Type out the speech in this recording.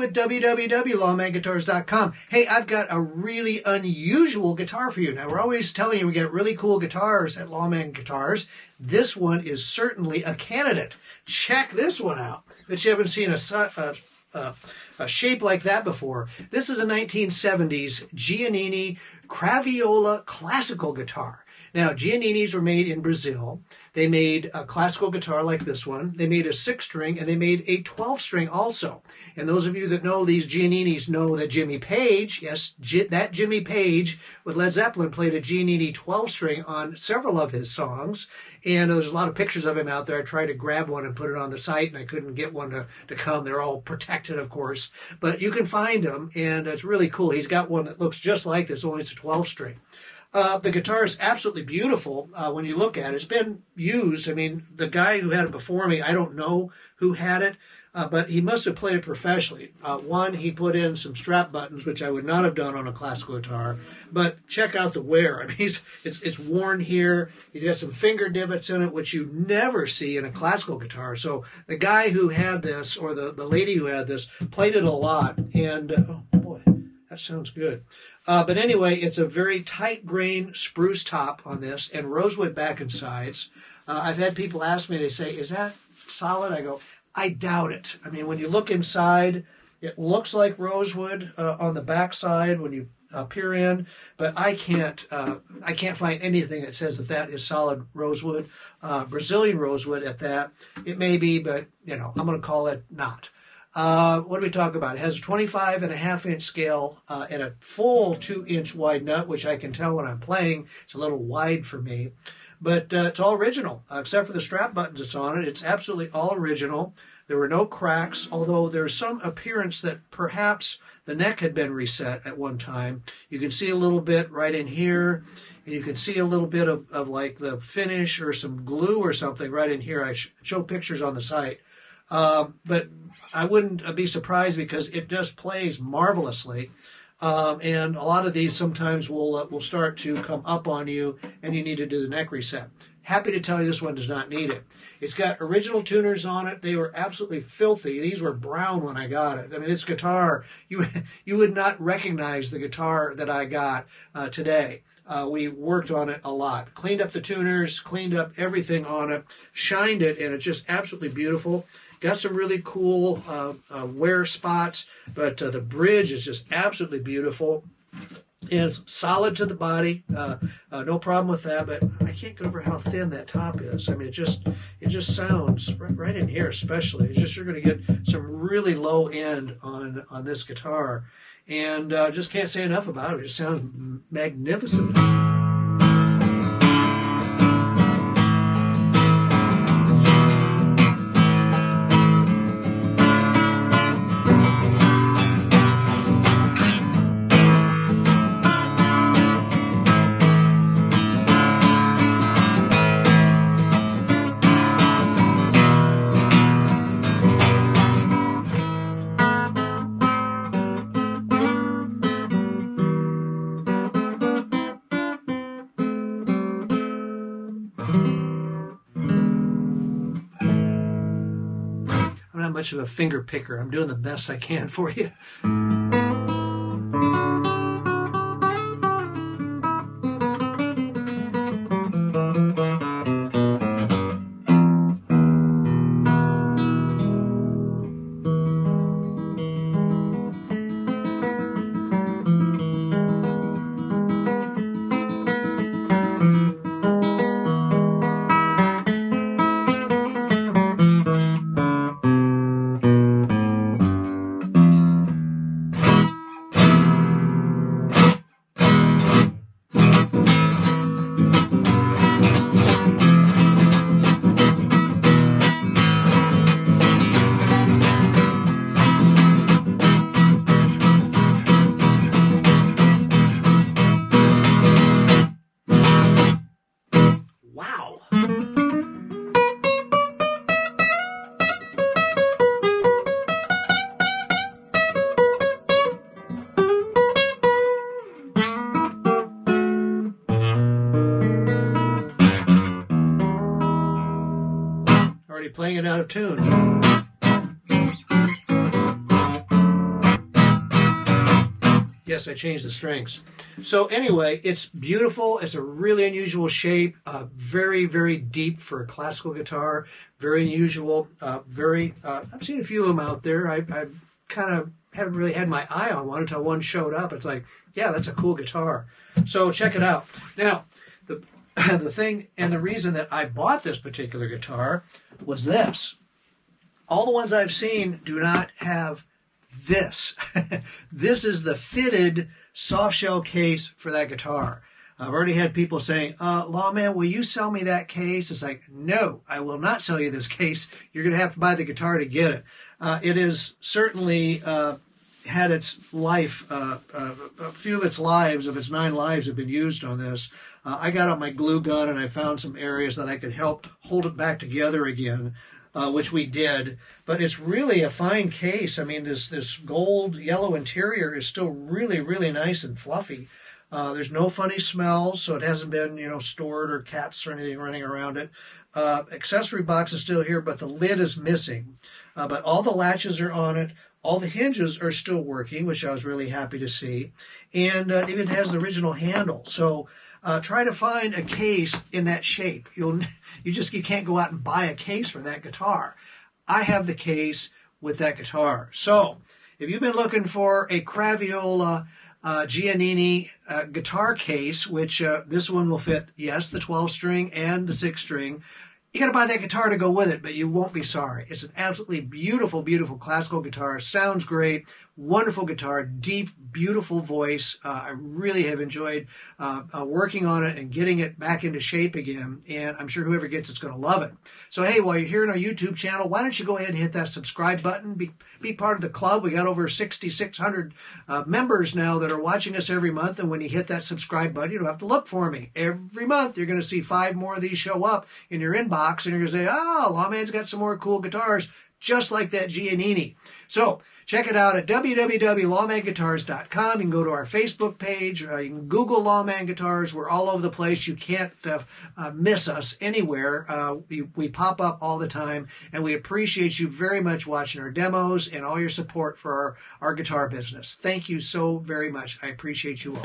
with www.lawmanguitars.com. Hey, I've got a really unusual guitar for you. Now, we're always telling you we get really cool guitars at Lawman Guitars. This one is certainly a candidate. Check this one out. Bet you haven't seen a shape like that before. This is a 1970s Giannini Craviola Classical Guitar. Now, Gianninis were made in Brazil. They made a classical guitar like this one. They made a 6-string, and they made a 12-string also. And those of you that know these Gianninis know that Jimmy Page, yes, that Jimmy Page with Led Zeppelin played a Giannini 12-string on several of his songs. And there's a lot of pictures of him out there. I tried to grab one and put it on the site, and I couldn't get one to come. They're all protected, of course. But you can find them, and it's really cool. He's got one that looks just like this, only it's a 12-string. The guitar is absolutely beautiful when you look at it. It's been used. I mean, the guy who had it before me, I don't know who had it, but he must have played it professionally. One, he put in some strap buttons, which I would not have done on a classical guitar. But check out the wear. I mean, it's worn here. He's got some finger divots in it, which you never see in a classical guitar. So the guy who had this, or the lady who had this, played it a lot. And, oh boy, that sounds good. But anyway, it's a very tight grain spruce top on this and rosewood back and sides. I've had people ask me, they say, is that solid? I go, I doubt it. I mean, when you look inside, it looks like rosewood on the back side when you peer in, but I can't find anything that says that is solid rosewood, Brazilian rosewood at that. It may be, but I'm going to call it not. What do we talk about? It has a 25.5-inch scale and a full 2-inch wide nut, which I can tell when I'm playing. It's a little wide for me. But it's all original, except for the strap buttons that's on it. It's absolutely all original. There were no cracks, although there's some appearance that perhaps the neck had been reset at one time. You can see a little bit right in here, and you can see a little bit of like the finish or some glue or something right in here. I show pictures on the site. But I wouldn't be surprised because it just plays marvelously. And a lot of these sometimes will start to come up on you and you need to do the neck reset. Happy to tell you this one does not need it. It's got original tuners on it. They were absolutely filthy. These were brown when I got it. I mean, this guitar, you would not recognize the guitar that I got today. We worked on it a lot. Cleaned up the tuners, cleaned up everything on it, shined it, and it's just absolutely beautiful. Got some really cool wear spots, but the bridge is just absolutely beautiful. And it's solid to the body, no problem with that, but I can't get over how thin that top is. I mean, it just sounds, right in here especially, it's just you're going to get some really low end on this guitar. And just can't say enough about it. It just sounds magnificent. I'm not much of a finger picker. I'm doing the best I can for you. Playing it out of tune. guess I changed the strings. So anyway, it's beautiful. It's a really unusual shape. Very, very deep for a classical guitar. Very unusual. I've seen a few of them out there. I kind of haven't really had my eye on one until one showed up. It's like, yeah, that's a cool guitar. So check it out. Now, the thing and the reason that I bought this particular guitar was this. All the ones I've seen do not have this. This is the fitted soft shell case for that guitar. I've already had people saying, Lawman, will you sell me that case? It's like, no, I will not sell you this case. You're going to have to buy the guitar to get it. It is certainly had its life, a few of its lives, of its 9 lives have been used on this. I got out my glue gun and I found some areas that I could help hold it back together again, which we did. But it's really a fine case. I mean, this gold yellow interior is still really, really nice and fluffy. There's no funny smells, so it hasn't been, stored or cats or anything running around it. Accessory box is still here, but the lid is missing. But all the latches are on it. All the hinges are still working, which I was really happy to see. And it even has the original handle. So try to find a case in that shape. You can't go out and buy a case for that guitar. I have the case with that guitar. So if you've been looking for a Craviola Giannini guitar case, which this one will fit, yes, the 12-string and the 6-string. You got to buy that guitar to go with it, but you won't be sorry. It's an absolutely beautiful, beautiful classical guitar. Sounds great. Wonderful guitar. Deep, beautiful voice. I really have enjoyed working on it and getting it back into shape again. And I'm sure whoever gets it's going to love it. So, hey, while you're here on our YouTube channel, why don't you go ahead and hit that subscribe button. Be part of the club. We got over 6,600 members now that are watching us every month. And when you hit that subscribe button, you don't have to look for me. Every month, you're going to see 5 more of these show up in your inbox. And you're going to say, oh, Lawman's got some more cool guitars, just like that Giannini. So check it out at www.lawmanguitars.com. You can go to our Facebook page. You can Google Lawman Guitars. We're all over the place. You can't miss us anywhere. We pop up all the time, and we appreciate you very much watching our demos and all your support for our guitar business. Thank you so very much. I appreciate you all.